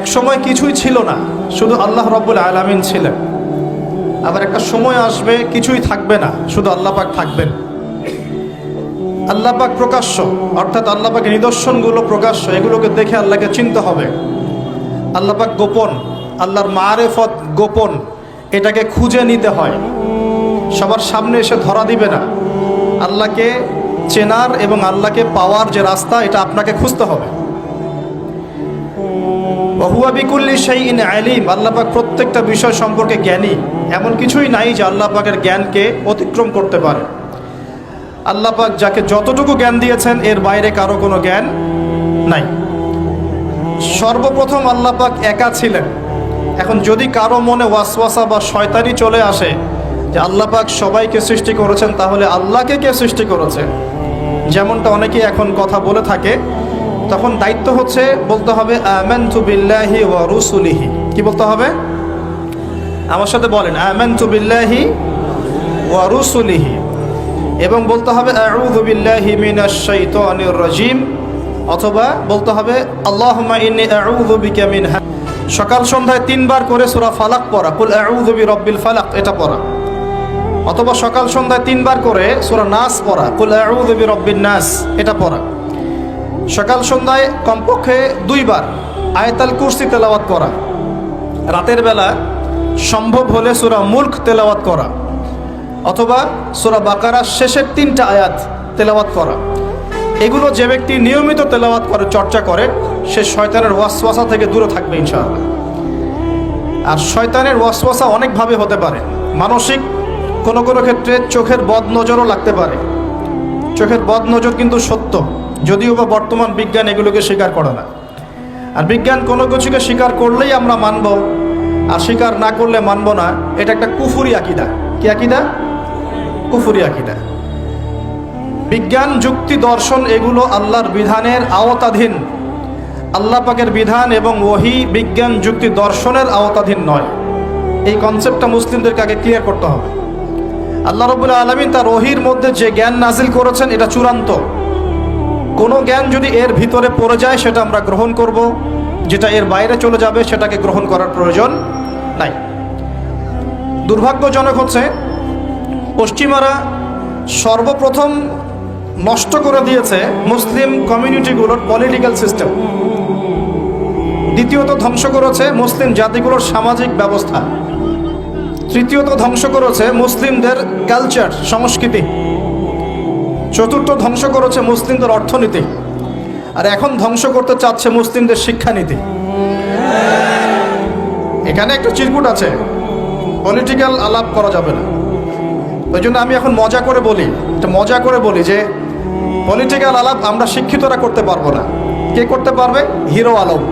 এক সময় কিছুই ছিল না, শুধু আল্লাহ রাব্বুল আলামিন ছিলেন। আবার একটা সময় আসবে কিছুই থাকবে না, শুধু আল্লাহ পাক থাকবেন। আল্লাহ পাক প্রকাশ্য, অর্থাৎ আল্লাহ পাকের নিদর্শনগুলো প্রকাশ্য, এগুলোকে দেখে আল্লাহকে চিনতে হবে। আল্লাহ পাক গোপন, আল্লাহর মারেফত গোপন, এটাকে খুঁজে নিতে হয়, সবার সামনে এসে ধরা দিবে না। আল্লাহকে চেনার এবং আল্লাহকে পাওয়ার যে রাস্তা, এটা আপনাকে খুঁজতে হবে। ওহুয়া বিকুল্লি শাইইন আলিম, আল্লাহ পাক প্রত্যেকটা বিষয় সম্পর্কে জ্ঞানী। এমন কিছুই নাই যে আল্লাহ পাকের জ্ঞানকে অতিক্রম করতে পারে। আল্লাহ পাক যাকে যতটুকু জ্ঞান দিয়েছেন এর বাইরে কারো কোনো জ্ঞান নাই। সর্বপ্রথম আল্লাহ পাক একা ছিলেন। এখন যদি কারো মনে ওয়াসওয়াসা বা শয়তানি চলে আসে যে আল্লাহ পাক সবাইকে সৃষ্টি করেছেন, তাহলে আল্লাহকে কে সৃষ্টি করেছে, যেমনটা অনেকেই এখন কথা বলে থাকে, তখন দায়িত্ব হচ্ছে বলতে হবে আমানতু বিল্লাহি ওয়া রুসুলিহি। কি বলতে হবে? আমার সাথে বলেন, আমানতু বিল্লাহি ওয়া রুসুলিহি। এবং বলতে হবে আউযু বিল্লাহি মিনাশ শাইতানির রাজিম, অথবা বলতে হবে আল্লাহুম্মা ইন্নী আউযু বিকা মিন। সকাল সন্ধ্যায় 3 বার করে সূরা ফালাক পড়া, কুল আউযু বিরাব্বিল ফালাক, এটা পড়া। অথবা সকাল সন্ধ্যায় 3 বার করে সূরা নাস পড়া, কুল আউযু বিরাব্বিন নাস, এটা পড়া। সকাল সন্ধ্যায় কমপক্ষে 2 বার আয়াতুল কুরসি তেলাওয়াত করা। রাতের বেলা সম্ভব হলে সূরা মুলক তেলাওয়াত করা, অথবা সূরা বাকারার শেষের 3টা আয়াত তেলাওয়াত করা। এগুলো যে ব্যক্তি নিয়মিত তেলাওয়াত করে, চর্চা করে, সে শয়তানের ওয়াসওয়াসা থেকে দূরে থাকবে ইনশাআল্লাহ। আর শয়তানের ওয়াসওয়াসা অনেকভাবে হতে পারে। মানসিক, কোনো কোনো ক্ষেত্রে চোখের বদনজরও লাগতে পারে। চোখের বদনজর কিন্তু সত্য, যদিও বা বর্তমান বিজ্ঞান এগুলোকে স্বীকার করে না। আর বিজ্ঞান কোনো কিছুকে স্বীকার করলেই আমরা মানব, আর স্বীকার না করলে মানব না, এটা একটা কুফরি আকীদা। কি আকীদা? কুফরি আকীদা। বিজ্ঞান, যুক্তি, দর্শন এগুলো আল্লাহর বিধানের আওতাধীন। আল্লাহ পাকের বিধান এবং ওহী বিজ্ঞান, যুক্তি, দর্শনের আওতাধীন নয়। এই কনসেপ্টটা মুসলিমদেরকে আগে ক্লিয়ার করতে হবে। আল্লাহ রাব্বুল আলামিন তার ওহীর মধ্যে যে জ্ঞান নাজিল করেছেন এটা চূড়ান্ত। কোনো জ্ঞান যদি এর ভিতরে পড়ে যায় সেটা আমরা গ্রহণ করব, যেটা এর বাইরে চলে যাবে সেটাকে গ্রহণ করার প্রয়োজন নাই। দুর্ভাগ্যজনক হচ্ছে পশ্চিমারা সর্বপ্রথম নষ্ট করে দিয়েছে মুসলিম কমিউনিটিগুলোর পলিটিক্যাল সিস্টেম। দ্বিতীয়ত ধ্বংস করেছে মুসলিম জাতিগুলোর সামাজিক ব্যবস্থা। তৃতীয়ত ধ্বংস করেছে মুসলিমদের কালচার, সংস্কৃতি। চতুর্থ ধ্বংস করেছে মুসলিমদের অর্থনীতি। আর এখন ধ্বংস করতে চাচ্ছে মুসলিমদের শিক্ষানীতি। এখানে একটা চিরকুট আছে, পলিটিক্যাল আলাপ করা যাবে না। ওই জন্য আমি এখন মজা করে বলি যে পলিটিক্যাল আলাপ আমরা শিক্ষিতরা করতে পারবো না। কে করতে পারবে? হিরো আলম।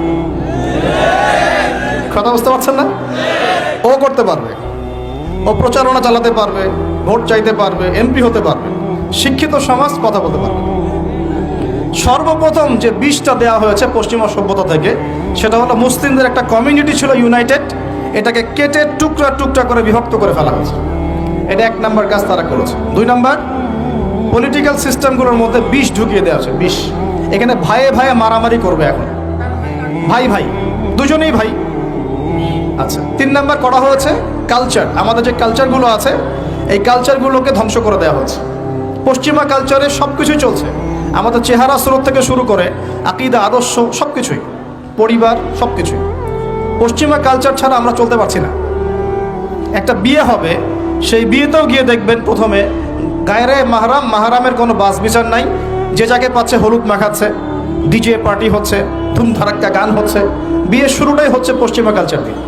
কথা বুঝতে পারছেন না? ও করতে পারবে, ও প্রচারণা চালাতে পারবে, ভোট চাইতে পারবে, এমপি হতে পারবে। শিক্ষিত সমাজ কথা বলতে পারবে। সর্বপ্রথম যে বিষটা দেওয়া হয়েছে পশ্চিমা সভ্যতা থেকে, সেটা হলো মুসলিমদের একটা কমিউনিটি ছিল ইউনাইটেড, এটাকে কেটে টুকরা টুকরা করে বিভক্ত করে ফেলা হয়েছে। এটা 1 নম্বর কাজ তারা করেছে। 2 নম্বর, পলিটিক্যাল সিস্টেমগুলোর মধ্যে বিষ ঢুকিয়ে দেওয়া আছে। বিষ, এখানে ভাইয়ে ভাইয়ে মারামারি করবে। এখন ভাই ভাই, দুজনেই ভাই। আচ্ছা, 3 নম্বর করা হয়েছে কালচার। আমাদের যে কালচারগুলো আছে, এই কালচারগুলোকে ধ্বংস করে দেওয়া হয়েছে। পশ্চিমা কালচারে সব কিছুই চলছে, আমাদের চেহারা স্রোত থেকে শুরু করে আকীদা, আদর্শ, সব কিছুই, পরিবার, সব কিছুই। পশ্চিমা কালচার ছাড়া আমরা চলতে পারছি না। একটা বিয়ে হবে, সেই বিয়েতেও গিয়ে দেখবেন প্রথমে গায়রে মাহরাম, মাহরামের কোনো বাস বিচার নাই। যে যাকে পাচ্ছে হলুদ মাখাচ্ছে, ডিজে পার্টি হচ্ছে, ধুমধারাক্কা গান হচ্ছে। বিয়ের শুরুটাই হচ্ছে পশ্চিমা কালচার দিয়ে।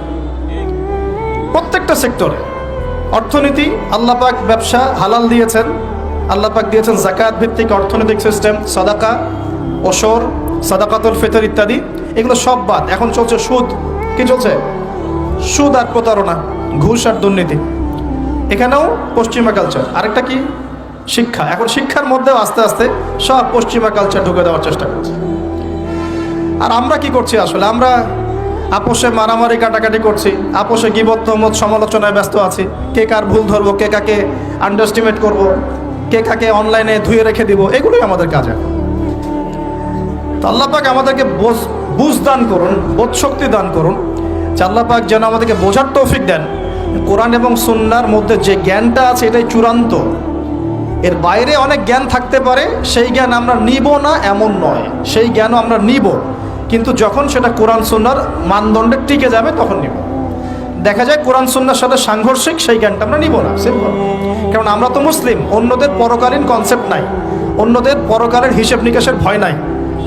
প্রত্যেকটা সেক্টরে অর্থনীতি, আল্লাহ পাক ব্যবসা হালাল দিয়েছেন। আল্লাহ পাক দিয়েছেন যাকাত ভিত্তিক অর্থনৈতিক সিস্টেম, সাদাকা, ওশর, সাদাকাতুল ফিতর ইত্যাদি। এগুলো সব বাদ। এখন চলছে সুদ। কি চলছে? সুদ আর প্রতারণা, ঘুষ আর দুর্নীতি। এখানেও পশ্চিমা কালচার। আরেকটা কি? শিক্ষা। এখন শিক্ষার মধ্যেও আস্তে আস্তে সব পশ্চিমা কালচার ঢুকে দেওয়ার চেষ্টা করছে। আর আমরা কি করছি আসলে? আমরা আপোষে মারামারি কাটাকাটি করছি, আপোষে গীবত, তহমত, সমালোচনায় ব্যস্ত আছি। কে কার ভুল ধরবো, কে কাকে আন্ডারস্টিমেট করব, কে কাকে অনলাইনে ধুয়ে রেখে দিব, এগুলোই আমাদের কাজ। তো আল্লাহ পাক আমাদেরকে বুঝ দান করুন, বোধশক্তি দান করুন, যে আল্লাহ পাক যেন আমাদেরকে বোঝার তৌফিক দেন কোরআন এবং সুন্নাহর মধ্যে যে জ্ঞানটা আছে এটাই চূড়ান্ত। এর বাইরে অনেক জ্ঞান থাকতে পারে, সেই জ্ঞান আমরা নিব না এমন নয়, সেই জ্ঞানও আমরা নিব, কিন্তু যখন সেটা কোরআন সুন্নাহর মানদণ্ডে টিকে যাবে তখন নিব। দেখা যায় কোরআন সুন্নাহর সাথে সাংঘর্ষিক, সেই জ্ঞানটা আমরা নিব না, সিম্পল। কারণ আমরা তো মুসলিম, অন্যদের পরকালীন কনসেপ্ট নাই, অন্যদের পরকালের হিসেব নিকাশের ভয় নাই,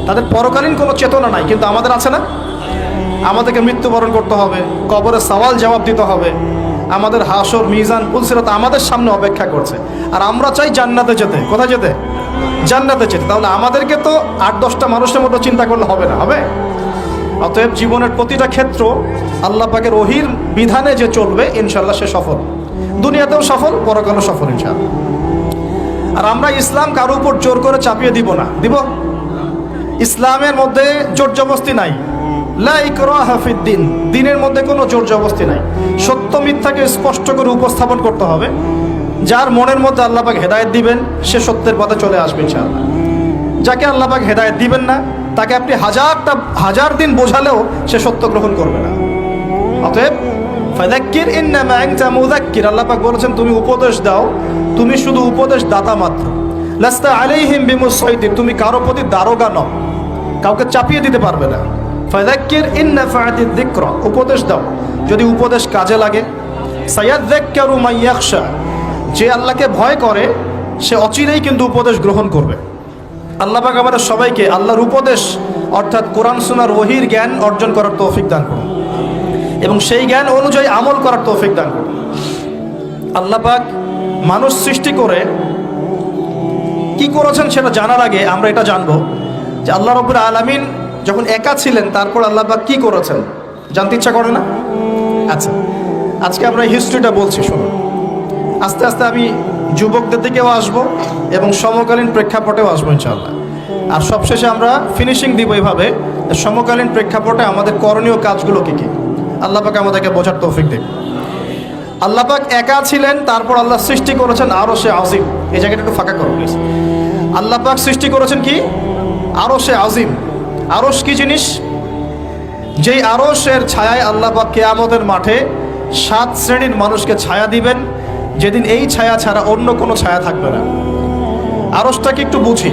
তাদের পরকালীন কোনো চেতনা নাই, কিন্তু আমাদের আছে না? আমাদেরকে মৃত্যুবরণ করতে হবে, কবরে সওয়াল জবাব দিতে হবে, আমাদের হাসর মিজান পুলসিরাত আমাদের সামনে অপেক্ষা করছে, আর আমরা চাই জান্নাতে যেতে। কোথায় যেতে? জান্নাতে যেতে। তাহলে আমাদেরকে তো 8-10টা মানুষের মতো চিন্তা করলে হবে না, হবে? অতএব জীবনের প্রতিটা ক্ষেত্র আল্লাহ পাকের ওহির বিধানে যে চলবে, ইনশাল্লাহ সে সফল, দুনিয়াতেও সফল, পরকালেও সফল ইনশাল্লাহ। আর আমরা ইসলাম কারো উপর জোর করে চাপিয়ে দিব না, দিব? ইসলামের মধ্যে জোর জবরদস্তি নাই, লা ইকরাহা ফিদ্দিন, দ্বীনের মধ্যে কোনো জোর জবরদস্তি নাই। সত্য মিথ্যাকে স্পষ্ট করে উপস্থাপন করতে হবে। যার মনের মধ্যে আল্লাহ পাক হেদায়েত দিবেন সে সত্যের পথে চলে আসবে ইনশাআল্লাহ। যাকে আল্লাহ পাক হেদায়েত দিবেন না, তাকে আপনি হাজার দিন বোঝালেও সে সত্য গ্রহণ করবে না। অতএব ফাযাক্কির ইন্নামা আনতা মুযাক্কির, আল্লাহ পাক বলেছেন তুমি উপদেশ দাও, তুমি শুধু উপদেশ দাতা মাত্র। লাস্তা আলাইহিম বিমুসাইতির, তুমি কারো প্রতি দারোগা নও, কাউকে চাপিয়ে দিতে পারবে না। ফাযাক্কির ইন নাফাআতিদ যিকরা, উপদেশ দাও, যদি উপদেশ কাজে লাগে। সায়াযাক্কারু মান ইয়াখশা, যে আল্লাহকে ভয় করে সে অচিরেই কিন্তু উপদেশ গ্রহণ করবে। আল্লাহ পাক আমাদের সবাইকে আল্লাহর উপদেশ অর্থাৎ কোরআন সুন্নাহর ওহীর জ্ঞান অর্জন করার তৌফিক দান করুন এবং সেই জ্ঞান অনুযায়ী আমল করার তৌফিক দান করুন। আল্লাহ পাক মানুষ সৃষ্টি করে কি করেছেন সেটা জানার আগে আমরা এটা জানবো যে আল্লাহ রাব্বুল আলামিন যখন একা ছিলেন তারপর আল্লাহ পাক কি করেছেন, জানতে ইচ্ছা করে না? আচ্ছা, আজকে আমরা হিস্ট্রিটা বলছি, শুনুন। আস্তে আস্তে আমি যুবকদের দিকেও আসবো এবং সমকালীন প্রেক্ষাপটেও আসবো ইনশাআল্লাহ। আর সবশেষে আমরা ফিনিশিং দিব এইভাবে, সমকালীন প্রেক্ষাপটে আমাদের করণীয় কাজগুলো কী কী, আল্লাহ পাক আমাদেরকে বোঝার তৌফিক দেন। আল্লাহ পাক একা ছিলেন, তারপর আল্লাহ সৃষ্টি করেছেন আরশে আজিম। এই জায়গাটা একটু ফাঁকা করো প্লিজ। আল্লাহ পাক সৃষ্টি করেছেন কি? আরশে আজিম। আরশ কি জিনিস? যেই আরশের ছায়ায় আল্লাহ পাক কিয়ামতের মাঠে 7 শ্রেণীর মানুষকে ছায়া দিবেন, যেদিন এই ছায়া ছাড়া অন্য কোনো ছায়া থাকবে না। আরশটাকে একটু বুঝি।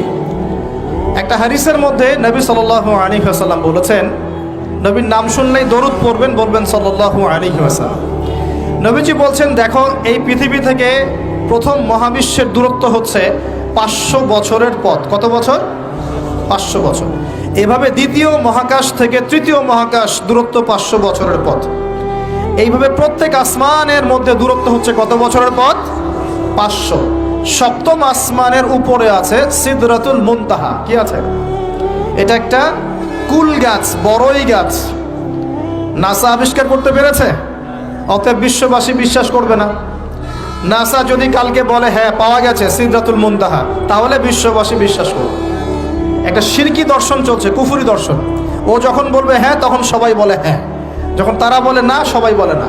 একটা হাদিসের মধ্যে নবী সাল্লাল্লাহু আলাইহি ওয়াসাল্লাম বলেছেন, নবীর নাম শুনলেই দরুদ পড়বেন, বলবেন সাল্লাল্লাহু আলাইহি ওয়াসাল্লাম। নবীজি বলছেন, দেখো এই পৃথিবী থেকে প্রথম মহাবিশ্বের দূরত্ব হচ্ছে 500 বছরের পথ। কত বছর? 500 বছর। এভাবে দ্বিতীয় মহাকাশ থেকে তৃতীয় মহাকাশ দূরত্ব 500 বছরের পথ। এইভাবে প্রত্যেক আসমানের মধ্যে দূরত্ব হচ্ছে কত বছরের পথ? 500। সপ্তম আসমানের উপরে আছে সিদরাতুল মুনতাহা। কি আছে? এটা একটা কুল গাছ, বড়ই গাছ। নাসা আবিষ্কার করতে পেরেছে, অতএব বিশ্ববাসী বিশ্বাস করবে না। নাসা যদি কালকে বলে হ্যাঁ পাওয়া গেছে সিদরাতুল মুনতাহা, তাহলে বিশ্ববাসী বিশ্বাস করবে। একটা শিরকি দর্শন চলছে, কুফরি দর্শন। ও যখন বলবে হ্যাঁ তখন সবাই বলে হ্যাঁ, যখন তারা বলে না সবাই বলে না।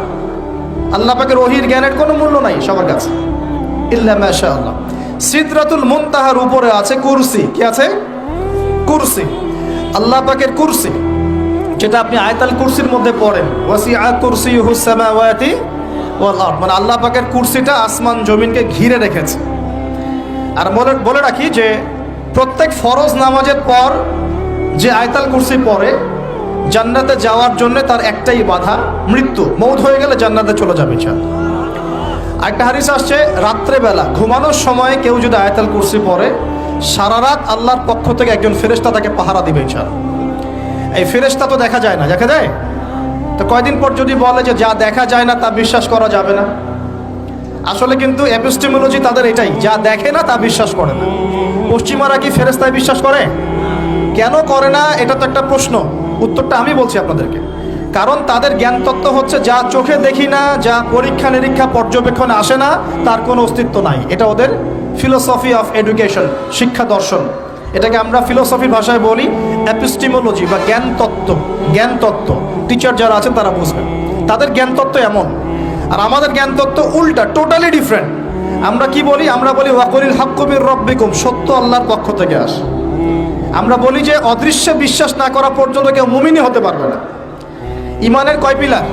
আল্লাহ পাকের ওহীর জ্ঞানের কোনো মূল্য নাই সবার কাছে, ইল্লা মাশাআল্লাহ। সিদরাতুল মুনতাহার উপরে আছে কুরসি। কি আছে? কুরসি। আল্লাহ পাকের কুরসি, যেটা আপনি আয়াতুল কুরসির মধ্যে পড়েন, ওয়াসিআ কুরসিয়ুহুস সামাওয়াতি ওয়াল আরদ, মানে আল্লাহ পাকের কুরসিটা আসমান জমিনকে ঘিরে রেখেছে। আর বলে রাখি যে প্রত্যেক ফরজ নামাজের পর যে আয়াতুল কুরসি পড়ে, জান্নাতে যাওয়ার জন্য তার একটাই বাধা, মৃত্যু। মৌত হয়ে গেলে জান্নাতে চলে যাবে ইনশাআল্লাহ। একটা হাদিস আসছে, রাত্রেবেলা ঘুমানোর সময় কেউ যদি আয়াতুল কুরসি পড়ে, সারা রাত আল্লাহর পক্ষ থেকে একজন ফেরেশতা তাকে পাহারা দিবে ইনশাআল্লাহ। এই ফেরেশতা তো দেখা যায় না, দেখা যায়? তো কয়দিন পর যদি বলে যে যা দেখা যায় না তা বিশ্বাস করা যাবে না, আসলে কিন্তু এপিস্টেমোলজি তাদের এটাই, যা দেখে না তা বিশ্বাস করে না। পশ্চিমারা কি ফেরেশতায় বিশ্বাস করে? কেন করে না? এটা তো একটা প্রশ্ন, উত্তরটা আমি বলছি আপনাদেরকে। কারণ তাদের জ্ঞান তত্ত্ব হচ্ছে যা চোখে দেখি না, যা পরীক্ষা নিরীক্ষা পর্যবেক্ষণে আসে না, তার কোনো অস্তিত্ব নাই। এটা ওদের ফিলোসফি অফ এডুকেশন, শিক্ষা দর্শন। এটাকে আমরা ফিলোসফির ভাষায় বলি এপিস্টেমোলজি বা জ্ঞান তত্ত্ব। জ্ঞান তত্ত্ব টিচার যারা আছেন তারা বুঝবেন, তাদের জ্ঞান তত্ত্ব এমন। আর আমাদের জ্ঞান তত্ত্ব উল্টা, টোটালি ডিফারেন্ট। আমরা কি বলি? আমরা বলি ওয়াকুলিল হাক্কু মির রাব্বিকুম, সত্য আল্লাহর পক্ষ থেকে আসে। আমরা বলি যে অদৃশ্যে বিশ্বাস না করা পর্যন্ত কেউ মুমিনই হতে পারবে না। ইমানের কয় পিলার?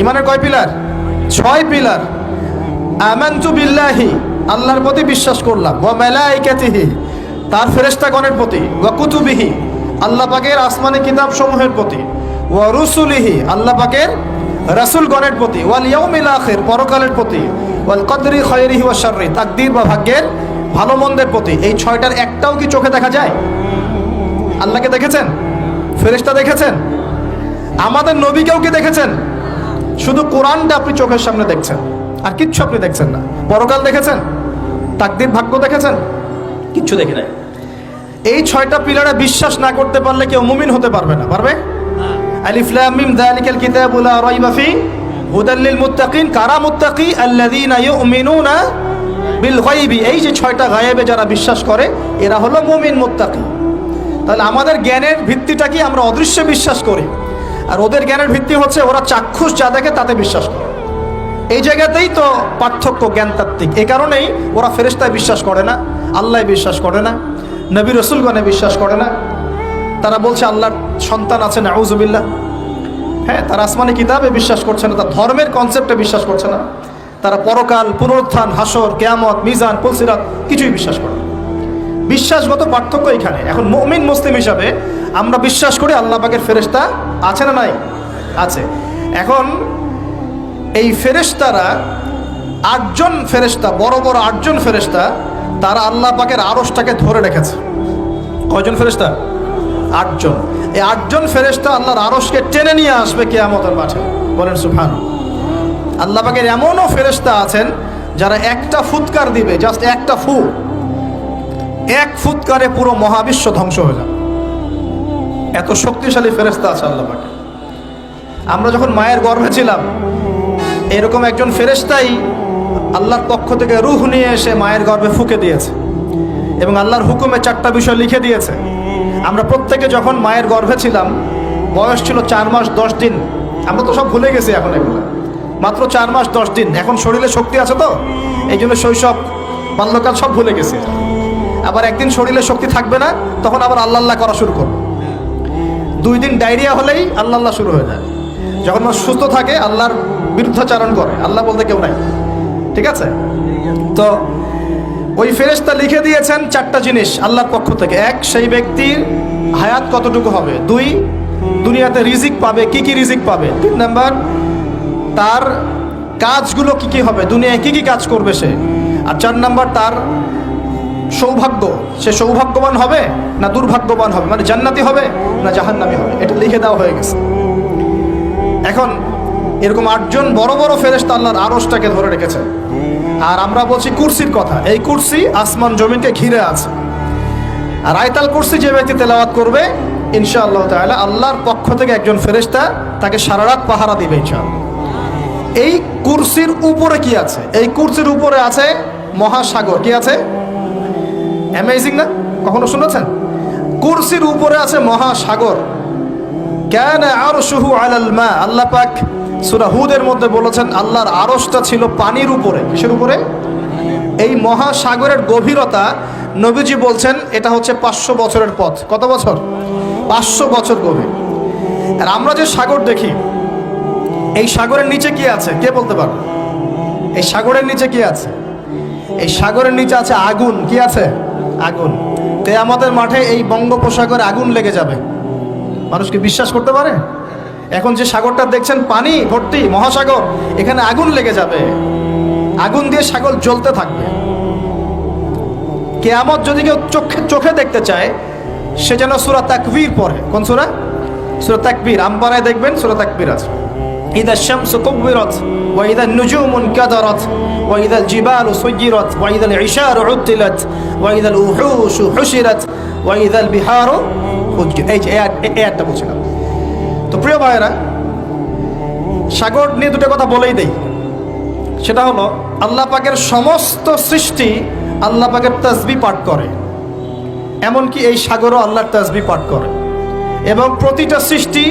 ইমানের কয় পিলার? 6 পিলার। আমানতু বিল্লাহি, আল্লাহর প্রতি বিশ্বাস করলাম, ওয়া মালাইকাতিহি, তার ফেরেশতাগণের প্রতি, ওয়া কুতুবিহি, আল্লাহ পাকের আসমানি কিতাব সমূহের প্রতি, ওয়া রুসুলিহি, আল্লাহ পাকের রাসূলগণের প্রতি, ওয়াল ইয়াউমিল আখির, পরকালের প্রতি, ওয়াল কদরি খায়রিহি ওয়া শাররি, তাকদীর বা ভাগ্যের ভালো মন্দের প্রতি। এই 6টার একটাও কি চোখে দেখা যায়? আল্লাহকে দেখেছেন? ফেরেশতা দেখেছেন? আমাদের নবীকেও কি দেখেছেন? শুধু কোরআনটা আপনি চোখের সামনে দেখছেন, আর কিচ্ছু আপনি দেখছেন না। পরকাল দেখেছেন? তাকদীর ভাগ্য দেখেছেন? কিচ্ছু দেখি নাই। এই 6টা পিলারে বিশ্বাস না করতে পারলে কেউ মুমিন হতে পারবে না। পারবে? আলিফ লাম মিম যালিকাল কিতাবু লা রাইবা ফি হুদাল লিল মুত্তাকিন, কারা মুত্তাকি? আল্লাযীনা ইউমিনুনা বিল গায়বি, এই যে 6টা গায়েবে যারা বিশ্বাস করে এরা হলো মুমিন মুত্তাকি। তাহলে আমাদের জ্ঞানের ভিত্তিটা কি? আমরা অদৃশ্যে বিশ্বাস করি, আর ওদের জ্ঞানের ভিত্তি হচ্ছে ওরা চাক্ষুষ যা দেখে তাতে বিশ্বাস করে। এই জায়গাতেই তো পার্থক্য জ্ঞানতাত্ত্বিক। এই কারণেই ওরা ফেরেশতায় বিশ্বাস করে না, আল্লাহ বিশ্বাস করে না, নবী রসুলগণে বিশ্বাস করে না। তারা বলছে আল্লাহর সন্তান আছে, নাউজুবিল্লাহ। হ্যাঁ, তারা আসমানি কিতাবে বিশ্বাস করছে না, তার ধর্মের কনসেপ্টে বিশ্বাস করছে না। তারা পরকাল, পুনরুত্থান, হাসর, কিয়ামত, মিজান, পুলসিরাত কিছুই বিশ্বাস করে না। বিশ্বাসগত পার্থক্য এখানে। এখন মুমিন মুসলিম হিসাবে আমরা বিশ্বাস করি আল্লাহ পাকের ফেরেশতা আছে না নাই? আছে। এখন এই ফেরেশতারা 8জন ফেরেশতা, বড় বড় 8জন ফেরেশতা, তারা আল্লাহ পাকের আরশটাকে ধরে রেখেছে। কয়জন ফেরেশতা? 8জন। এই 8জন ফেরেশতা আল্লাহর আরশকে টেনে নিয়ে আসবে কিয়ামতের মাঠে। বলেন সুবহানাল্লাহ। আল্লাহ পাকের এমনও ফেরেশতা আছেন যারা একটা ফুৎকার দিবে, জাস্ট একটা ফু, এক ফুৎকারে পুরো মহাবিশ্ব ধ্বংস হয়ে যাবে। এত শক্তিশালী ফেরেশতা আছে আল্লাহ পাকে। আমরা যখন মায়ের গর্ভে ছিলাম, এরকম একজন ফেরেশতাই আল্লাহর পক্ষ থেকে রূহ নিয়ে এসে মায়ের গর্ভে ফুঁকে দিয়েছে এবং আল্লাহর হুকুমে 4টা বিষয় লিখে দিয়েছে। আমরা প্রত্যেকে যখন মায়ের গর্ভে ছিলাম, বয়স ছিল 4 মাস 10 দিন। আমরা তো সব ভুলে গেছি এখন, এগুলো মাত্র 4 মাস 10 দিন। এখন শরীরে শক্তি আছে তো, এই জন্য শৈশব, বাল্যকাল সব ভুলে গেছি। আবার একদিন শরীরে শক্তি থাকবে না, তখন আবার আল্লাহ আল্লাহ করা শুরু করবে। 2 দিন ডায়রিয়া হলেই আল্লাহ আল্লাহ শুরু হয়ে যায়। যখন মানুষ সুস্থ থাকে আল্লাহর বিরুদ্ধাচারণ করে, আল্লাহ বলতে কেউ নাই। ঠিক আছে? তো ওই ফেরেশতা লিখে দিয়েছেন 4টা জিনিস আল্লাহর পক্ষ থেকে। 1, সেই ব্যক্তির হায়াত কতটুকু হবে। 2, দুনিয়াতে রিজিক পাবে, কি কি রিজিক পাবে। 3 নাম্বার, তার কাজগুলো কি কি হবে, দুনিয়ায় কি কি কাজ করবে সে। আর 4 নাম্বার, তার সৌভাগ্য, সে সৌভাগ্যবান হবে না দুর্ভাগ্যবান হবে, মানে জান্নাতি হবে না জাহান্নামী হবে। এটা লিখে দেওয়া হয়ে গেছে। এখন এরকম 8জন বড় বড় ফেরেশতা আল্লাহর আরশটাকে ধরে রেখেছে। আর আমরা বলছি কুরসির কথা। এই কুরসি আসমান জমিনকে ঘিরে আছে। আর আয়াতুল কুরসি যে ব্যক্তি তেলাওয়াত করবে, ইনশাআল্লাহ তাআলা আল্লাহর পক্ষ থেকে একজন ফেরেশতা তাকে সারা রাত পাহারা দিবে ইনশাআল্লাহ। এই কুরসির উপরে কি আছে? এই কুরসির উপরে আছে মহাসাগর। কি আছে? অ্যামেজিং না? কখনো শুনেছেন? কুরসির উপরে আছে মহাসাগর। কানা আরশুহু আলাল মা, আল্লাহ পাক সূরা হুদের মধ্যে বলেছেন আল্লাহর আরশটা ছিল পানির উপরে। কিসের উপরে? এই মহাসাগরের গভীরতা নবীজি বলছেন এটা হচ্ছে 500 বছরের পথ। কত বছর? 500 বছর গভীর। আর আমরা যে সাগর দেখি, এই সাগরের নিচে কি আছে কে বলতে পারবে? এই সাগরের নিচে কি আছে? এই সাগরের নিচে আছে আগুন। কি আছে? আগুন। কিয়ামতের মাঠে এই বঙ্গোপসাগরে আগুন লেগে যাবে। মানুষ কি বিশ্বাস করতে পারে? এখন যে সাগরটা দেখছেন পানি ভর্তি মহাসাগর, এখানে আগুন লেগে যাবে। আগুন দিয়ে সাগর জ্বলতে থাকবে। কিয়ামত যদি কেউ চোখে দেখতে চায়, সে যেন সূরা তাকবীর পড়ে। কোন সূরা? সূরা তাকবীর। আমপারায় দেখবেন সূরা তাকবীর আছে। ইদা শামসু কুবিরাত ওয়া ইদা নুজুমু কাদারাত ওয়া ইদা জিবালু সুজিরাত ওয়া ইদা ইশারু উতিলাত ওয়া ইদা উহুশু হুশিরাত ওয়া ইদা বিহারু ফুজিরাত। এই যে আয়াতটা বলছিলাম। তো প্রিয় ভাইয়েরা, সাগর নিয়ে দুটো কথা বলেই দেই। সেটা হলো আল্লাহ পাকের সমস্ত সৃষ্টি আল্লাহ পাকের তাসবিহ পাঠ করে, এমনকি এই সাগরও আল্লাহর তাসবিহ পাঠ করে। এবং প্রতিটা সৃষ্টি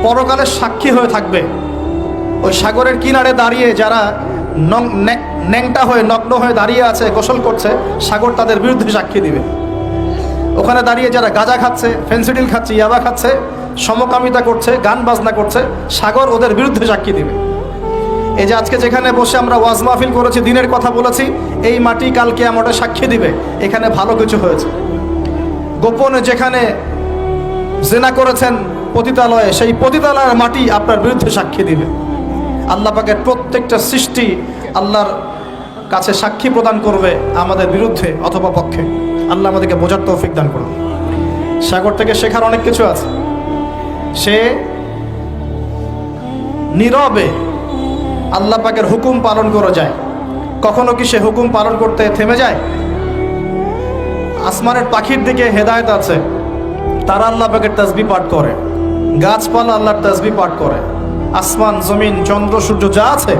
পরকালের সাক্ষী হয়ে থাকবে। ওই সাগরের কিনারে দাঁড়িয়ে যারা ন্যাংটা হয়ে নগ্ন হয়ে দাঁড়িয়ে আছে, গোসল করছে, সাগর তাদের বিরুদ্ধে সাক্ষী দিবে। ওখানে দাঁড়িয়ে যারা গাঁজা খাচ্ছে, ফেন্সিডিল খাচ্ছে, ইয়াবা খাচ্ছে, সমকামিতা করছে, গান বাজনা করছে, সাগর ওদের বিরুদ্ধে সাক্ষী দিবে। এই যে আজকে যেখানে বসে আমরা ওয়াজ মাহফিল করেছি, দিনের কথা বলেছি, এই মাটি কাল কিয়ামতে সাক্ষী দিবে এখানে ভালো কিছু হয়েছে। গোপনে যেখানে জিনা করেছেন পতিতালয়ে, সেই পতিতালয়ের মাটি আপনার বিরুদ্ধে সাক্ষী দিবে। আল্লাহ পাকের প্রত্যেকটা সৃষ্টি আল্লাহর কাছে সাক্ষী প্রদান করবে আমাদের বিরুদ্ধে অথবা পক্ষে। আল্লাহ আমাদেরকে বোঝার তৌফিক দান করুন। সাগর থেকে শেখার অনেক কিছু আছে। সে নীরবে আল্লাহ পাকের হুকুম পালন করে যায়। কখনো কি সে হুকুম পালন করতে থেমে যায়? আসমানের পাখির দিকে হেদায়েত আছে, তারা আল্লাহ পাকের তাসবিহ পাঠ করে। গাছপালা আল্লাহর তাসবিহ পাঠ করে। আসমান, জমিন, চন্দ্র, সূর্য যা আছে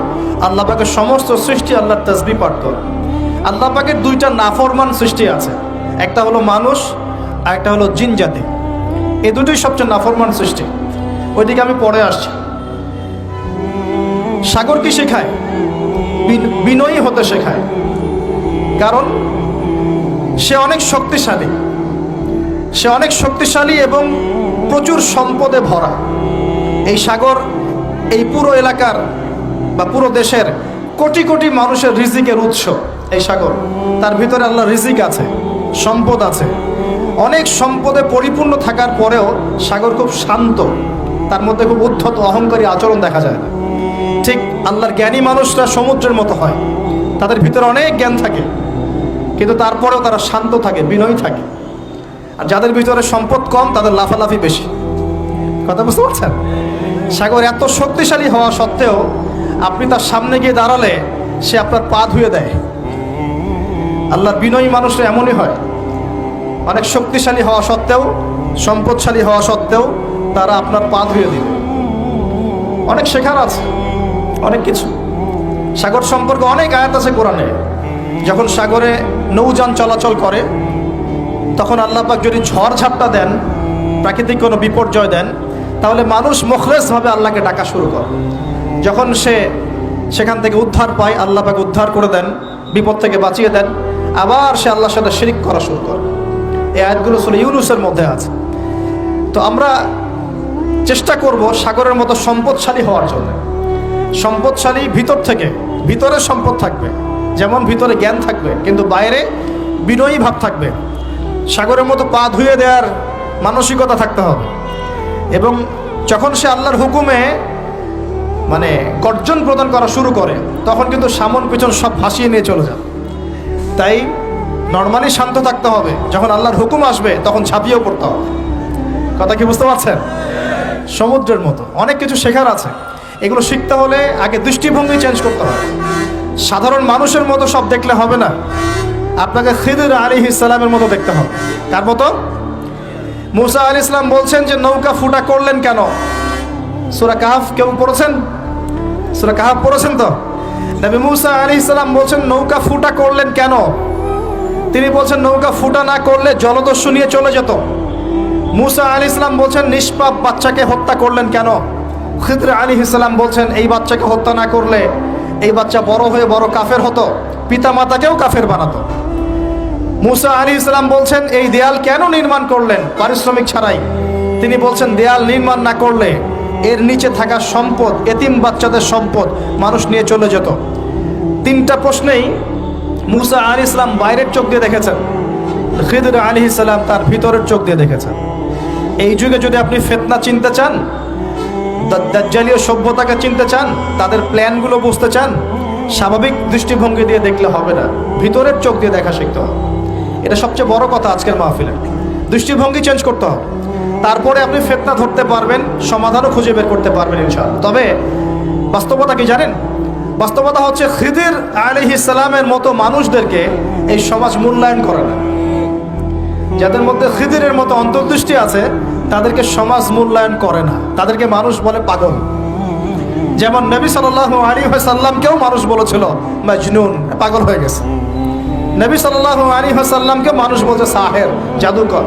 আল্লাহ পাকের সমস্ত সৃষ্টি আল্লাহর তাসবিহ পাঠ করে। আল্লাহ পাকের দুইটা নাফরমান সৃষ্টি আছে, একটা হলো মানুষ আর একটা হলো জিন জাতি। এই দুটোই সবচেয়ে নাফরমান সৃষ্টি। ওইদিকে আমি পরে আসছি। সাগর কি শেখায়? বিনয়ী হতে শেখায়। কারণ সে অনেক শক্তিশালী, সে অনেক শক্তিশালী এবং প্রচুর সম্পদে ভরা। এই সাগর এই পুরো এলাকার বা পুরো দেশের কোটি কোটি মানুষের রিজিকের উৎস। এই সাগর, তার ভিতরে আল্লাহ রিজিক আছে, সম্পদ আছে। অনেক সম্পদে পরিপূর্ণ থাকার পরেও সাগর খুব শান্ত, তার মধ্যে খুব উদ্ধত অহংকারী আচরণ দেখা যায় না। ঠিক আল্লাহর জ্ঞানী মানুষরা সমুদ্রের মতো হয়, তাদের ভিতরে অনেক জ্ঞান থাকে, কিন্তু তারপরেও তারা শান্ত থাকে, বিনয়ী থাকে। আর যাদের ভিতরে সম্পদ কম তাদের লাফালাফি বেশি। কথা বুঝতে পারছেন? সাগর এত শক্তিশালী হওয়া সত্ত্বেও আপনি তার সামনে গিয়ে দাঁড়ালে সে আপনার পা ধুয়ে দেয়। আল্লাহর বিনয়ী মানুষরা এমনই হয়, অনেক শক্তিশালী হওয়া সত্ত্বেও, সম্পদশালী হওয়া সত্ত্বেও তারা আপনার পা ধুয়ে দিবে। অনেক শেখার আছে, অনেক কিছু। সাগর সম্পর্কে অনেক আয়াত আছে কোরআনে। যখন সাগরে নৌযান চলাচল করে তখন আল্লাহ পাক যদি ঝড় ঝাপটা দেন, প্রাকৃতিক কোনো বিপর্যয় দেন, তাহলে মানুষ মুখলেসভাবে আল্লাহকে ডাকা শুরু করে। যখন সে সেখান থেকে উদ্ধার পায়, আল্লাহ পাক উদ্ধার করে দেন, বিপদ থেকে বাঁচিয়ে দেন, আবার সে আল্লাহর সাথে শিরিক করা শুরু করে। এই আয়াতগুলো সূরা ইউনূসের মধ্যে আছে। তো আমরা চেষ্টা করব সাগরের মতো সম্পদশালী হওয়ার জন্য। সম্পদশালী ভিতর থেকে, ভিতরে সম্পদ থাকবে, যেমন ভিতরে জ্ঞান থাকবে কিন্তু বাইরে বিনয়ী ভাব থাকবে। সাগরের মতো পা ধুয়ে দেওয়ার মানসিকতা থাকতে হবে। এবং যখন সে আল্লাহর হুকুমে মানে গর্জন প্রদান করা শুরু করে তখন কিন্তু সামন পিছন সব ভাসিয়ে নিয়ে চলে যায়। তাই নর্মালি শান্ত থাকতে হবে, যখন আল্লাহর হুকুম আসবে তখন ঝাঁপিয়েও পড়তে হবে। কথা কি বুঝতে পারছেন? সমুদ্রের মতো অনেক কিছু শেখার আছে। এগুলো শিখতে হলে আগে দৃষ্টিভঙ্গি চেঞ্জ করতে হবে। সাধারণ মানুষের মতো সব দেখলে হবে না, আপনাকে খিদর আলাইহিস সালামের মতো দেখতে হবে। কার মতো? মুসা আলাইহিস সালাম বলছেন যে নৌকা ফুটা করলেন কেন? সূরা কাহফ কেউ পড়েছেন? সূরা কাহফ পড়েছেন তো? নবী মুসা আলাইহিস সালাম বলছেন নৌকা ফুটা করলেন কেন? তিনি বলছেন নৌকা ফুটা না করলে জলদস্যু নিয়ে চলে যেত। মুসা আলাইহিস সালাম বলছেন নিষ্পাপ বাচ্চাকে হত্যা করলেন কেন? খিদর আলাইহিস সালাম বলছেন এই বাচ্চাকে হত্যা না করলে এই বাচ্চা বড় হয়ে বড় কাফের হতো, পিতা মাতাকেও কাফের বানাতো। মুসা আলাইহিস সালাম বলছেন এই দেয়াল কেন নির্মাণ করলেন পারিশ্রমিক ছাড়াই? তিনি বলছেন দেয়াল নির্মাণ না করলে এর নিচে থাকা সম্পদ, এতিম বাচ্চাদের সম্পদ মানুষ নিয়ে চলে যেত। তিনটা প্রশ্নেই মুসা আলাইহিস সালাম বাইরের চোখ দিয়ে দেখেছেন, খিদর আলাইহিস সালাম তার ভিতরের চোখ দিয়ে দেখেছেন। এই যুগে যদি আপনি ফিতনা চিনতে চান, দাজ্জালীয় সভ্যতাকে চিনতে চান, তাদের প্ল্যানগুলো বুঝতে চান, স্বাভাবিক দৃষ্টিভঙ্গি দিয়ে দেখলে হবে না, ভিতরের চোখ দিয়ে দেখা শিখতে হবে। এটা সবচেয়ে বড় কথা আজকের মাহফিলে। দৃষ্টিভঙ্গি চেঞ্জ করতে হবে, তারপরে আপনি ফিতনা ধরতে পারবেন, সমাধানও খুঁজে বের করতে পারবেন ইনশাআল্লাহ। তবে বাস্তবতা কি জানেন? বাস্তবতা হচ্ছে খিদর আলাইহিস সালামের মতো মানুষদেরকে এই সমাজ মূল্যায়ন করে না। যাদের মধ্যে খিদরের মতো অন্তর্দৃষ্টি আছে তাদেরকে সমাজ মূল্যায়ন করে না, তাদেরকে মানুষ বলে পাগল। যেমন নবী সাল্লাল্লাহু আলাইহি ওয়াসাল্লামকেও মানুষ বলেছিল মাজনুন, পাগল হয়ে গেছে। নবী সাল্লাল্লাহু আলাইহি ওয়াসাল্লামকে মানুষ বলছে সাহের, জাদুকর,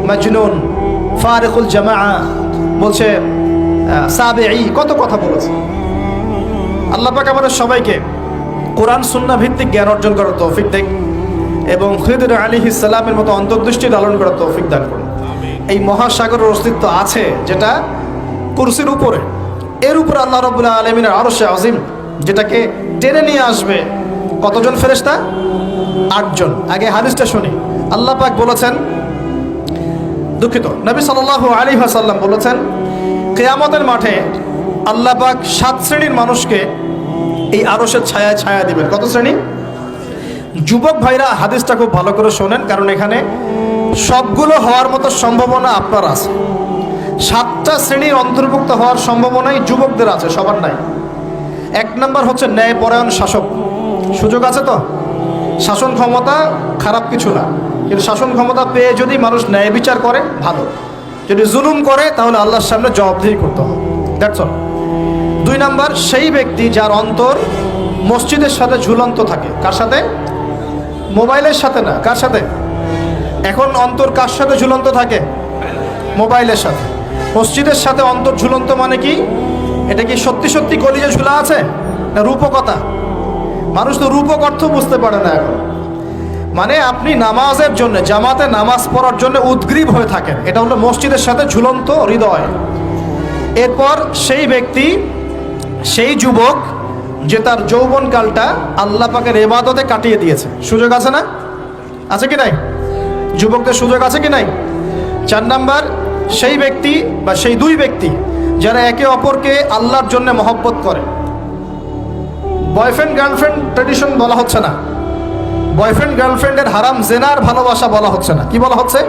মাজনুন, ফারিকুল জামাআ, বলছে সাবিঈ, কত কথা বলেছে। আল্লাহ পাক আমাদের সবাইকে কোরআন সুন্নাহ ভিত্তিক জ্ঞান অর্জন করার তৌফিক দেন। এবং খিদর আলাইহিস সালামের মতো অন্তর্দৃষ্টি লালন করার তৌফিক দান করুন। এই মহাসাগরের অস্তিত্ব আছে যেটা কুরসির উপরে, এর উপরে আল্লাহ রাব্বুল আলামিনের আরশে আজিম, যেটাকে টেনে নিয়ে আসবে কতজন ফেরেশতা? 8 জন। আগে হাদিসটা শুনি। আল্লাহ পাক বলেছেন, দুঃখিত, নবী সাল্লাল্লাহু আলাইহি ওয়াসাল্লাম বলেছেন, কিয়ামতের মাঠে আল্লাহ পাক 7 শ্রেণীর মানুষকে এই আরশের ছায়ায় ছায়া দিবেন। কত শ্রেণী? যুবক ভাইরা হাদিসটা খুব ভালো করে শোনেন, কারণ এখানে সবগুলো হওয়ার মতো সম্ভাবনা আপনার আছে। 7টা শ্রেণীর অন্তর্ভুক্ত হওয়ার সম্ভাবনাই যুবকদের আছে, সবার নাই। 1 নম্বর হচ্ছে ন্যায়পরায়ণ শাসক। সুযোগ আছে তো? শাসন ক্ষমতা খারাপ কিছু না, কিন্তু শাসন ক্ষমতা পেয়ে যদি মানুষ ন্যায় বিচার করে ভালো, যদি জুলুম করে তাহলে আল্লাহর সামনে জবাবদিহি করতে হবে। That's all. 2 নম্বর সেই ব্যক্তি যার অন্তর মসজিদের সাথে ঝুলন্ত থাকে। কার সাথে? মোবাইলের সাথে না। কার সাথে? এখন অন্তর কার সাথে ঝুলন্ত থাকে? মোবাইলের সাথে। মসজিদের সাথে অন্তর ঝুলন্ত মানে কি? এটা কি সত্যি সত্যি কলিজে ঝুলা আছে না রূপকথা? মানুষ তো রূপক অর্থ বুঝতে পারে না এখন। মানে আপনি নামাজের জন্য, জামাতে নামাজ পড়ার জন্য উদ্গ্রীব হয়ে থাকেন, এটা হলো মসজিদের সাথে ঝুলন্ত হৃদয়। এরপর সেই ব্যক্তি, সেই যুবক যে তার যৌবনকালটা আল্লাহ পাকের ইবাদতে কাটিয়ে দিয়েছে। সুযোগ আছে না? আছে কি নাই? যুবকদের সুযোগ আছে কি নাই? 4 নাম্বার সেই ব্যক্তি বা সেই 2 ব্যক্তি যারা একে অপরকে আল্লাহর জন্য মহব্বত করে। বয়ফ্রেন্ড গার্লফ্রেন্ড ট্রেডিশন বলা হচ্ছে না, বয়ফ্রেন্ড গার্লফ্রেন্ডের হারাম জেনার ভালোবাসা বলা হচ্ছে না। কি বলা হচ্ছে?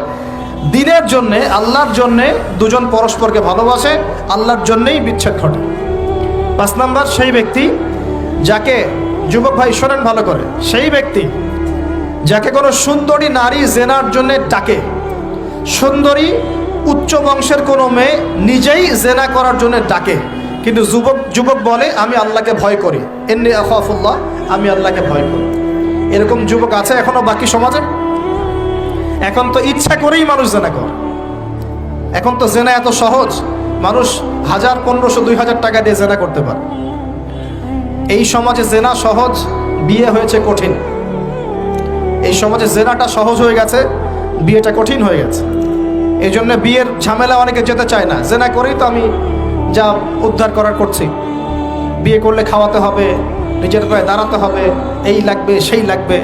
দিনের জন্যে, আল্লাহর জন্যে দুজন পরস্পরকে ভালোবাসে, আল্লাহর জন্যেই বিচ্ছেদ ঘটে। 5 নাম্বার সেই ব্যক্তি যাকে, যুবক ভাই শোনেন ভালো করে, সেই ব্যক্তি যাকে কোনো সুন্দরী নারী জেনার জন্য ডাকে, সুন্দরী উচ্চ বংশের কোনো মেয়ে নিজেই জেনা করার জন্য ডাকে, কিন্তু যুবক বলে আমি আল্লাহকে ভয় করি, ইন্নী আখাফুল্লাহ, আমি আল্লাহকে ভয় করি। এরকম যুবক আছে এখনো বাকি সমাজে? এখন তো ইচ্ছা করেই মানুষ জেনা করে। এখন তো জেনা এত সহজ, মানুষ 1000, 1500, 2000 টাকা দিয়ে জেনা করতে পারে। এই সমাজে জেনা সহজ, বিয়ে হয়েছে কঠিন। এই সমাজে জেনাটা সহজ হয়ে গেছে, বিয়েটা কঠিন হয়ে গেছে। এই জন্য বিয়ের ঝামেলা অনেকে যেতে চায় না। জেনা করেই তো আমি যা উদ্ধার করার করছি, বিয়ে করলে খাওয়াতে হবে, নিজের পায়ে দাঁড়াতে হবে, এই লাগবে সেই লাগবে,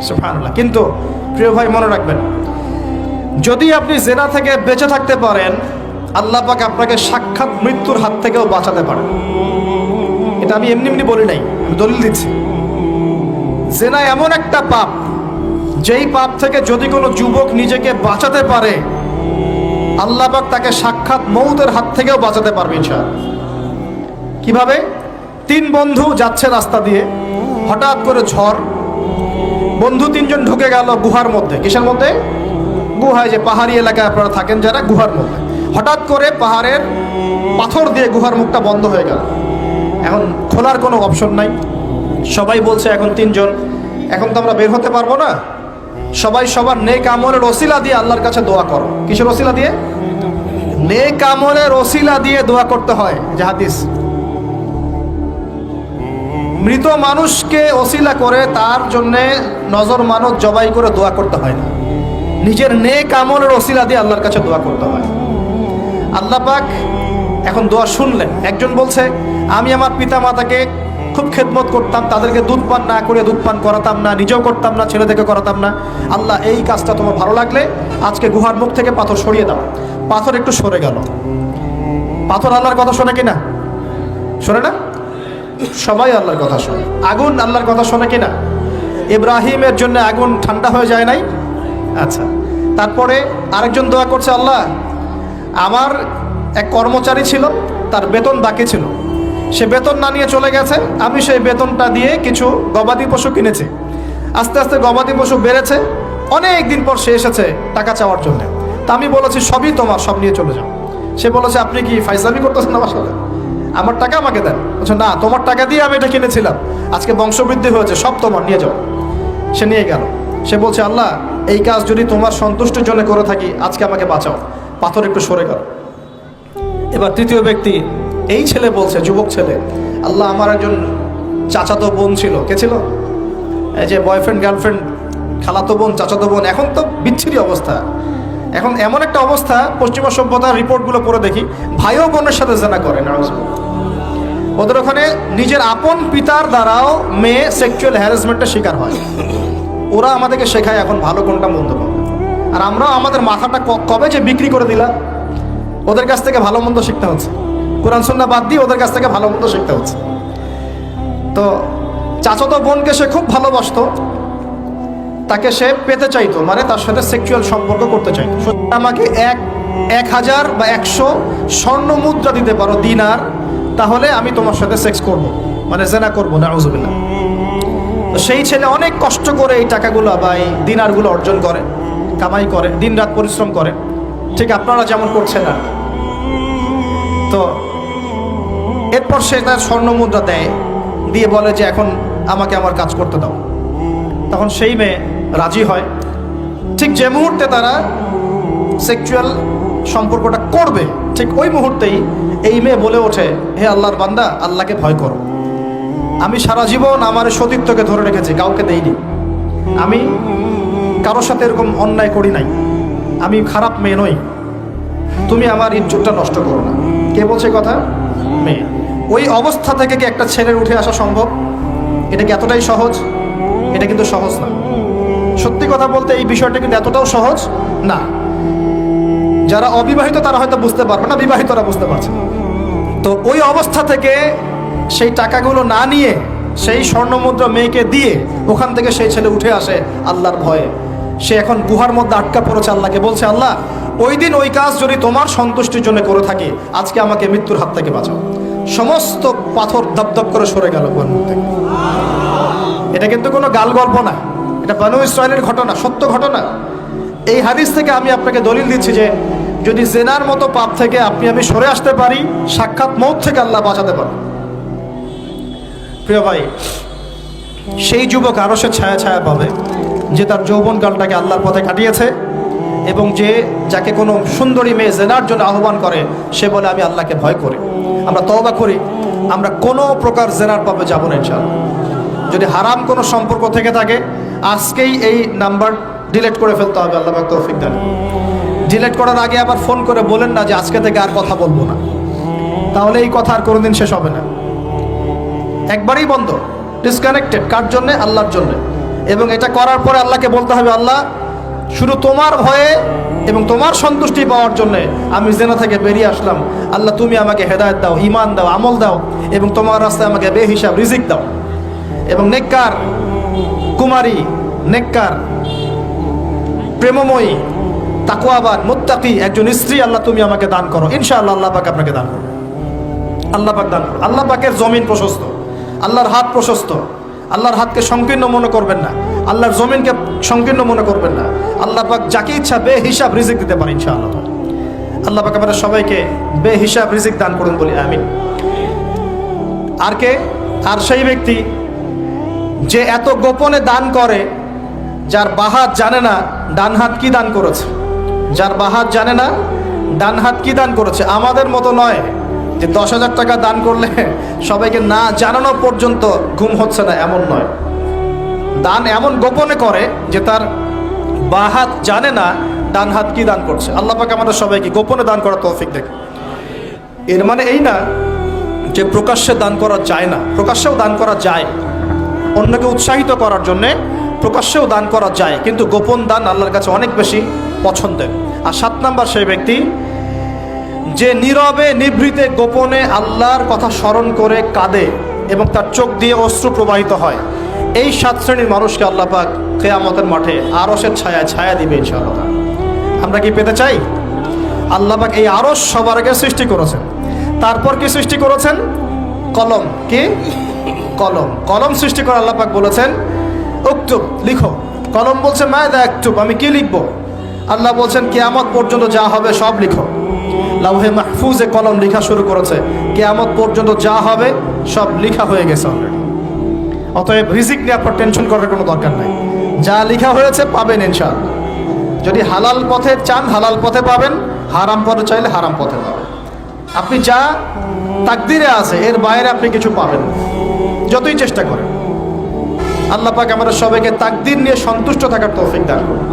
সুবহানাল্লাহ। কিন্তু প্রিয় ভাই মনে রাখবেন, যদি আপনি জেনা থেকে বেঁচে থাকতে পারেন, আল্লাহ পাক আপনাকে সাক্ষাৎ মৃত্যুর হাত থেকেও বাঁচাতে পারেন। এটা আমি এমনি এমনি বলি নাই, আমি দলিল দিচ্ছি। জেনা এমন একটা পাপ, যেই পাপ থেকে যদি কোনো যুবক নিজেকে বাঁচাতে পারে, আল্লাহ পাক তাকে সাক্ষাৎ মৌতের হাত থেকেও বাঁচাতে পারবে ইনশাআল্লাহ। কিভাবে? 3 বন্ধু যাচ্ছে রাস্তা দিয়ে, হঠাৎ করে ঝড়, বন্ধু 3 জন ঢুকে গেল গুহার মধ্যে। কিসের মধ্যে? গুহায়, যে পাহাড়ি এলাকায় আপনারা থাকেন যারা, গুহার মধ্যে। হঠাৎ করে পাহাড়ের পাথর দিয়ে গুহার মুখটা বন্ধ হয়ে গেল। এখন খোলার কোনো অপশন নাই। সবাই বলছে এখন 3 জন, এখন তো আমরা বের হতে পারবো না, সবাই সবার নেক আমলের ওসিলা দিয়ে আল্লাহর কাছে দোয়া করো। কিসের ওসিলা দিয়ে? নেক আমলের ওসিলা দিয়ে দোয়া করতে হয়। যে হাদিস, মৃত মানুষকে ওসিলা করে তার জন্যে নজর মানত জবাই করে দোয়া করতে হয় না, নিজের নেক আমলের ওসিলা দিয়ে আল্লাহর কাছে দোয়া করতে হয়। আল্লাহ পাক এখন দোয়া শুনলেন। একজন বলছে আমি আমার পিতা মাতাকে খুব খেদমত করতাম, তাদেরকে দুধ পান না করে দুধ পান করাতাম না, নিজেও করতাম না, ছেলে থেকে করাতাম না। আল্লাহ এই কাজটা তোমার ভালো লাগলে আজকে গুহার মুখ থেকে পাথর সরিয়ে দাও। পাথর একটু সরে গেল। পাথর আল্লাহর কথা শোনে কিনা? শোনে না? সবাই আল্লাহর কথা শোনে। আগুন আল্লাহর কথা শোনে কিনা? ইব্রাহিমের জন্য আগুন ঠান্ডা হয়ে যায় নাই? আচ্ছা, তারপরে আরেকজন দোয়া করছে, আল্লাহ আমার এক কর্মচারী ছিল, তার বেতন বাকি ছিল, সে বেতন না নিয়ে চলে গেছে, আমি সেই বেতনটা দিয়ে কিছু গবাদি পশু কিনেছি। আস্তে আস্তে গবাদি পশু বেড়েছে, অনেক দিন পর সে এসেছে টাকা চাওয়ার জন্য। তা আমি বলেছি সবই তোমার, সব নিয়ে চলে যাও। সে বলেছে আপনি কি ফাইজলামি করতেছেন আমার সাথে? আমার টাকা আমাকে দেন। বলছে না, তোমার টাকা দিয়ে আমি এটা কিনেছিলাম, আজকে বংশবৃদ্ধি হয়েছে, সব তোমার, নিয়ে যাও। সে নিয়ে গেল। সে বলছে আল্লাহ এই কাজ যদি তোমার সন্তুষ্টির জন্য করে থাকি, আজকে আমাকে বাঁচাও। পাথর একটু সরে গেল। এবার তৃতীয় ব্যক্তি, এই ছেলে বলছে, যুবক ছেলে, আল্লাহ আমার একজন চাচাতো বোন ছিল। কে ছিল? এই যে বয়ফ্রেন্ড গার্লফ্রেন্ড খালাতো বোন, চাচাতো বোন, এখন তো বিচ্ছিরি অবস্থা। এখন এমন একটা অবস্থা, পশ্চিমা সভ্যতার রিপোর্টগুলো পড়ে দেখি, ভাইও বোনের সাথে জেনা করে না। ওদের ওখানে নিজের আপন পিতার দ্বারাও মেয়ে সেক্সুয়াল হ্যারাসমেন্টের শিকার হয়। ওরা আমাদেরকে শেখায় এখন ভালো কোনটা মন্দ কোনটা, আর আমরাও আমাদের মাথাটা কবে যে বিক্রি করে দিলাম। ওদের কাছ থেকে ভালো মন্দ শিখতে হচ্ছে, কোরআন সুন্নাহ বাদ দিয়ে ওদের কাছ থেকে ভালো মন্দ শিখতে হচ্ছে। তো চাচাতো বোনকে সে খুব ভালোবাসতো, তাকে সে পেতে চাইতো, মানে তার সাথে সেক্সুয়াল সম্পর্ক করতে চাইতো। আমাকে 1000 বা 100 স্বর্ণ মুদ্রা দিতে পারো, দিনার, তাহলে আমি তোমার সাথে সেক্স করব, মানে জেনা করবো, নাউজুবিল্লাহ। তো সেই ছেলে অনেক কষ্ট করে এই টাকাগুলো বা এই দিনারগুলো অর্জন করে, কামাই করে, দিন রাত পরিশ্রম করে, ঠিক আপনারা যেমন করছেন না। তো এরপর সে তার স্বর্ণ মুদ্রা দেয়, দিয়ে বলে যে এখন আমাকে আমার কাজ করতে দাও। তখন সেই মেয়ে রাজি হয়। ঠিক যে মুহূর্তে তারা সেক্সুয়াল সম্পর্কটা করবে, ঠিক ওই মুহূর্তেই এই মেয়ে বলে ওঠে, হে আল্লাহর বান্দা, আল্লাহকে ভয় করো। আমি সারা জীবন আমার সতীত্বকে ধরে রেখেছি, কাউকে দেইনি, আমি কারোর সাথে এরকম অন্যায় করি নাই, আমি খারাপ মেয়ে নই, তুমি আমার ইজ্জতটা নষ্ট করো না। কে বলছে কথা? মেয়ে। ওই অবস্থা থেকে কি একটা ছেলের উঠে আসা সম্ভব? এটা কি এতটাই সহজ? এটা কিন্তু সহজ না। সত্যি কথা বলতে এই বিষয়টা কিন্তু এতটাও সহজ না। যারা অবিবাহিত তারা হয়তো বুঝতে পারবে না, বিবাহিতরা বুঝতে পারছে। তো ওই অবস্থা থেকে সেই টাকাগুলো না নিয়ে সেই স্বর্ণমুদ্রা মেয়েকে দিয়ে ওখান থেকে সেই ছেলে উঠে আসে আল্লাহর ভয়ে। সে এখন গুহার মধ্যে আটকা পড়েছে, আল্লাহকে বলছে, আল্লাহ ওই দিন ওই কাজ যদি তোমার সন্তুষ্টির জন্য করে থাকি, আজকে আমাকে মৃত্যুর হাত থেকে বাঁচাও। সমস্ত পাথর দপদপ করে সরে গেল গুহার মধ্যে। এটা কিন্তু কোনো গাল গল্প না, এটা বনু ইসরাইলের ঘটনা, সত্য ঘটনা। এই হাদিস থেকে আমি আপনাকে দলিল দিচ্ছি যে যদি জেনার মতো পাপ থেকে আমি সরে আসতে পারি, সাক্ষাৎ মৌত থেকে আল্লাহ বাঁচাতে পারে। প্রিয় ভাই, সেই যুবক আরো সে ছায়া ছায়া পাবে যে তার যৌবনকালটাকে আল্লাহর পথে কাটিয়েছে, এবং যাকে কোনো সুন্দরী মেয়ে জেনার জন্য আহ্বান করে, সে বলে আমি আল্লাহকে ভয় করি। আমরা তওবা করি, আমরা কোনো প্রকার জেনার পাবে যাব না ইনশাআল্লাহ। যদি হারাম কোনো সম্পর্ক থেকে থাকে, আজকেই এই নাম্বার ডিলিট করে ফেলতে হবে, আল্লাহ পাক তৌফিক দেন। ডিলিট করার আগে আবার ফোন করে বলেন না যে আজকে থেকে আর কথা বলবো না, তাহলে এই কথা আর কোনোদিন শেষ হবে না। একবারই বন্ধ, ডিসকানেক্টেড। কার জন্যে? আল্লাহর জন্যে। এবং এটা করার পরে আল্লাহকে বলতে হবে, আল্লাহ শুধু তোমার ভয়ে এবং তোমার সন্তুষ্টি পাওয়ার জন্যে আমি জেনা থেকে বেরিয়ে আসলাম। আল্লাহ তুমি আমাকে হেদায়েত দাও, ঈমান দাও, আমল দাও, এবং তোমার রাস্তায় আমাকে বেহিসাব রিজিক দাও। এবং নেককার কুমারী, নেককার প্রেমময়ী, তাকওয়াবান, মুত্তাকি একজন স্ত্রী আল্লাহ তুমি আমাকে দান করো। ইনশাআল্লাহ আল্লাহ পাক আপনাকে দান করো, আল্লাহ পাক দান করো। আল্লাহ পাকের জমিন প্রশস্ত, আল্লাহর হাত প্রশস্ত। আল্লাহর হাতকে সংকীর্ণ মনে করবেন না, আল্লাহর জমিনকে সংকীর্ণ মনে করবেন না। আল্লাহ পাক যাকে ইচ্ছা বেহিসাব রিজিক দিতে পারে ইনশাআল্লাহ। আল্লাহ পাক আমাদের সবাইকে বেহিসাব রিজিক দান করুন বলি আমিন। আর কে? আর সেই ব্যক্তি যে এত গোপনে দান করে, যার বাহাত জানে না ডান হাত কি দান করেছে, যার বাহাত জানে না ডান হাত কি দান করেছে। আমাদের মতো নয় যে 10,000 টাকা দান করলে সবাইকে না জানানো পর্যন্ত ঘুম হচ্ছে না, এমন নয়। দান এমন গোপনে করে যে তার বাহাত জানে না ডান হাত কি দান করছে। আল্লাহ পাক আমাদের সবাইকে গোপনে দান করার তৌফিক দেয়। এর মানে এই না যে প্রকাশ্যে দান করা যায় না, প্রকাশ্যেও দান করা যায়। অন্যকে উৎসাহিত করার জন্যে প্রকাশ্যেও দান করা যায়, কিন্তু গোপন দান আল্লাহর কাছে অনেক বেশি পছন্দের। আর 7 নাম্বার সেই ব্যক্তি যে নীরবে নিভৃতে গোপনে আল্লাহর কথা স্মরণ করে কাঁদে এবং তার চোখ দিয়ে অশ্রু প্রবাহিত হয়। এই 7 শ্রেণীর মানুষকে আল্লাহ পাক কিয়ামতের মাঠে আরশের ছায়া ছায়া দিবে ইনশাআল্লাহ। আমরা কি পেতে চাই? আল্লাহ পাক এই আরশ সবার আগে সৃষ্টি করেছেন। তারপর কি সৃষ্টি করেছেন? কলম। কি? কলম। কলম সৃষ্টি করে আল্লাহ পাক বলেছেন উকতুব, লিখো। কলম বলছে মায়দা আকতুব, আমি কি লিখবো? আল্লাহ বলছেন কিয়ামত পর্যন্ত যা হবে সব লিখো। লাউহে মাহফুজে কলম লেখা শুরু করেছে, কিয়ামত পর্যন্ত যা হবে সব লেখা হয়ে গেছে অলরেডি। অতএব রিজিক নিয়ে আপনার টেনশন করার কোনো দরকার নাই, যা লেখা হয়েছে পাবেন ইনশাআল্লাহ। যদি হালাল পথে চান হালাল পথে পাবেন, হারাম পথে চাইলে হারাম পথে পাবেন। আপনি যা তাকদিরে আছে এর বাইরে আপনি কিছু পাবেন, যতই চেষ্টা করেন। আল্লাহ পাক আমাদের সবাইকে তাকদীর নিয়ে সন্তুষ্ট থাকার তৌফিক দান করুন।